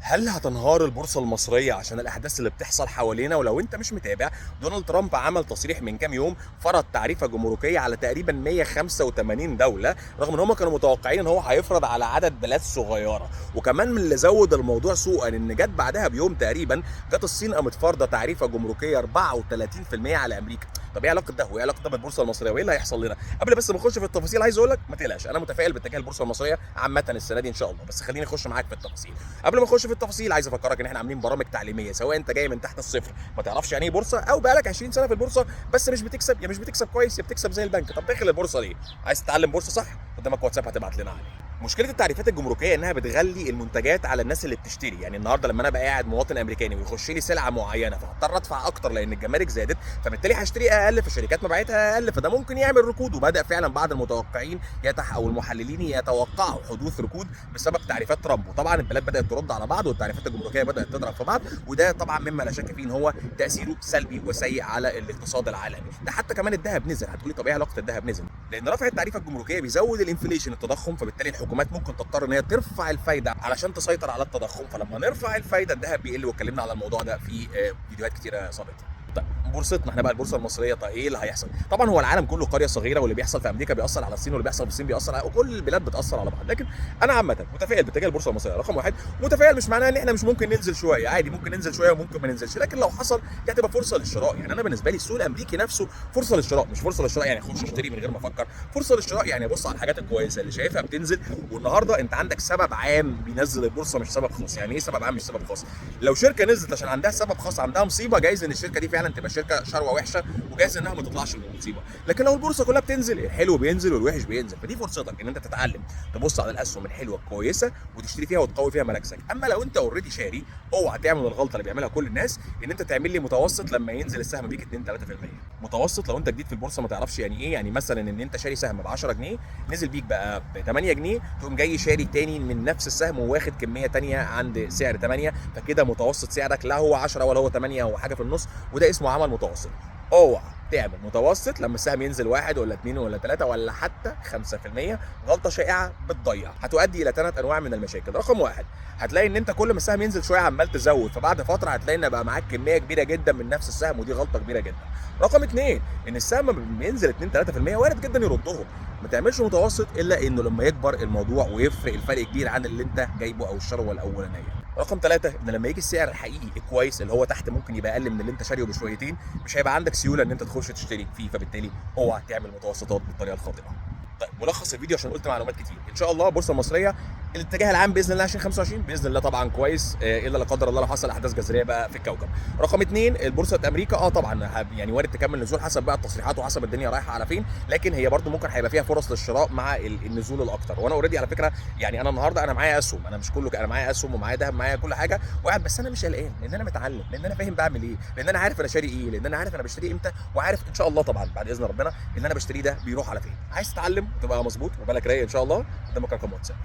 هل هتنهار البورصة المصرية عشان الأحداث اللي بتحصل حوالينا؟ ولو أنت مش متابع، دونالد ترامب عمل تصريح من كام يوم فرض تعريفة جمركية على تقريبا 185 دولة، رغم إن هم كانوا متوقعين إن هو هيفرض على عدد بلاد صغيرة. وكمان من اللي زود الموضوع سوءا إن جت بعدها بيوم تقريبا جت الصين قامت فارضة تعريفة جمركية 34% على أمريكا. طب ايه علاقه ده وايه علاقه ده بالبورصه المصريه وايه اللي هيحصل لنا؟ قبل بس ما نخش في التفاصيل عايز اقول لك ما تقلقش، انا متفائل باتجاه البورصه المصريه عامه السنه دي ان شاء الله، بس خليني اخش معاك في التفاصيل. قبل ما اخش في التفاصيل عايز افكرك ان احنا عاملين برامج تعليميه، سواء انت جاي من تحت الصفر ما تعرفش يعني ايه بورصه، او بقالك 20 سنه في البورصه بس مش بتكسب، يا مش بتكسب كويس يا بتكسب زي البنك. طب داخل البورصه ليه؟ عايز تتعلم بورصه صح؟ قدامك واتساب هتبعت لنا عليه. مشكله التعريفات الجمركيه انها بتغلي المنتجات على الناس اللي بتشتري. يعني النهارده لما انا ابقى قاعد مواطن امريكاني ويخش لي سلعه معينه فهضطر ادفع اكتر لان الجمارك زادت، فبالتالي هشتري اقل، فالشركات مبيعاتها اقل، فده ممكن يعمل ركود. وبدا فعلا بعض المتوقعين او المحللين يتوقعوا حدوث ركود بسبب تعريفات ترامب. وطبعا البلاد بدات ترد على بعض والتعريفات الجمركيه بدات تضرب في بعض، وده طبعا مما لا شك فيه ان هو تاثيره سلبي وسيء على الاقتصاد العالمي. ده حتى كمان الذهب نزل. هتقولي طب ايه علاقه الذهب نزل؟ لان رفع التعريفه الجمركيه بيزود الانفليشن، التضخم، فبالتالي الحكومات ممكن تضطر ان هي ترفع الفايده علشان تسيطر على التضخم. فلما نرفع الفايده الذهب بيقل، واتكلمنا على الموضوع ده في فيديوهات كتيره سابقه. طيب بورصتنا احنا بقى البورصه المصريه، طيب ايه اللي هيحصل؟ طبعا هو العالم كله قريه صغيره، واللي بيحصل في امريكا بيأثر على الصين، واللي بيحصل في الصين بيأثر على وكل البلاد بتأثر على بعض. لكن انا عامه متفائل باتجاه البورصه المصريه رقم واحد. متفائل مش معناه ان احنا مش ممكن ننزل شويه، عادي ممكن ننزل شويه وممكن ما ننزلش، لكن لو حصل دي هتبقى فرصه للشراء. يعني انا بالنسبه لي السوق الامريكي نفسه فرصه للشراء، مش فرصه للشراء يعني اخش اشتري من غير ما افكر، فرصه للشراء يعني ابص على الحاجات الكويسه اللي شايفها بتنزل. والنهارده انت عندك سبب عام بينزل البورصه مش سبب خاص. يعني ايه سبب عام مش سبب خاص؟ لو شركه نزلت عشان عندها سبب خاص، عندها مصيبه، جايز ان الشركه دي فعلا تبقى شركه شروه وحشه، وجايز انها ما تطلعش من المصيبه. لكن لو البورصه كلها بتنزل، الحلو بينزل والوحش بينزل، فدي فرصتك ان انت تتعلم تبص على الاسهم الحلوه الكويسه وتشتري فيها وتقوي فيها مراكزك. اما لو انت اوريدي شاري، اوعى تعمل الغلطه اللي بيعملها كل الناس، ان انت تعمل لي متوسط لما ينزل السهم بيك 2 3%. متوسط لو انت جديد في البورصه ما تعرفش يعني ايه. يعني مثلا ان انت شاري سهم ب 10 جنيه، نزل بيك بقى ب 8 جنيه، تقوم جاي شاري تاني من نفس السهم وواخد كميه تانيه عند سعر 8، فكده متوسط سعرك لا هو 10 ولا هو 8، هو حاجه في النص، وده اسمه عمل متوسط. اوعى تعمل متوسط لما السهم ينزل 1 ولا 2 ولا 3 ولا حتى 5%. غلطه شائعه بتضيع، هتؤدي الى 3 انواع من المشاكل. رقم واحد، هتلاقي ان انت كل ما السهم ينزل شويه عمال تزود، فبعد فتره هتلاقي ان بقى معاك كميه كبيره جدا من نفس السهم، ودي غلطه كبيره جدا. رقم اثنين، ان السهم لما ينزل 2 3% وارد جدا يردهم. ما تعملش متوسط الا انه لما يكبر الموضوع ويفرق الفرق كبير عن اللي انت جايبه او الشروه الاولانيه. رقم ثلاثة، ان لما يجي السعر الحقيقي الكويس اللي هو تحت ممكن يبقى اقل من اللي انت شاريه بشويتين، مش هيبقى عندك سيوله ان انت تخش تشترك فيه، فبالتالي اوعى تعمل متوسطات بالطريقه الخاطئه. طيب ملخص الفيديو عشان قلت معلومات كتير. ان شاء الله البورصه المصريه الاتجاه العام باذن الله 2025 باذن الله طبعا كويس، الا لا قدر الله لو حصل احداث جذريه بقى في الكوكب. رقم اثنين، البورصه امريكا طبعا يعني وارد تكمل نزول حسب بقى التصريحات وحسب الدنيا رايحه على فين، لكن هي برده ممكن هيبقى فيها فرص للشراء مع النزول الاكتر. وانا اوريدي على فكره يعني انا النهارده انا معايا اسهم، انا مش كله انا معايا اسهم ومعايا ذهب معايا كل حاجه وقاعد، بس انا مش قلقان لان انا متعلم، لان انا فاهم بعمل ايه، لان انا عارف انا شاري ايه، لان انا عارف انا بشتري امتى، وعارف ان شاء الله طبعا بعد اذن ربنا اللي انا بشتريه ده بيروح على فين. عايز تتعلم وتبقى مظبوط وبالك رايق ان شاء الله، قدامك رقم واتساب.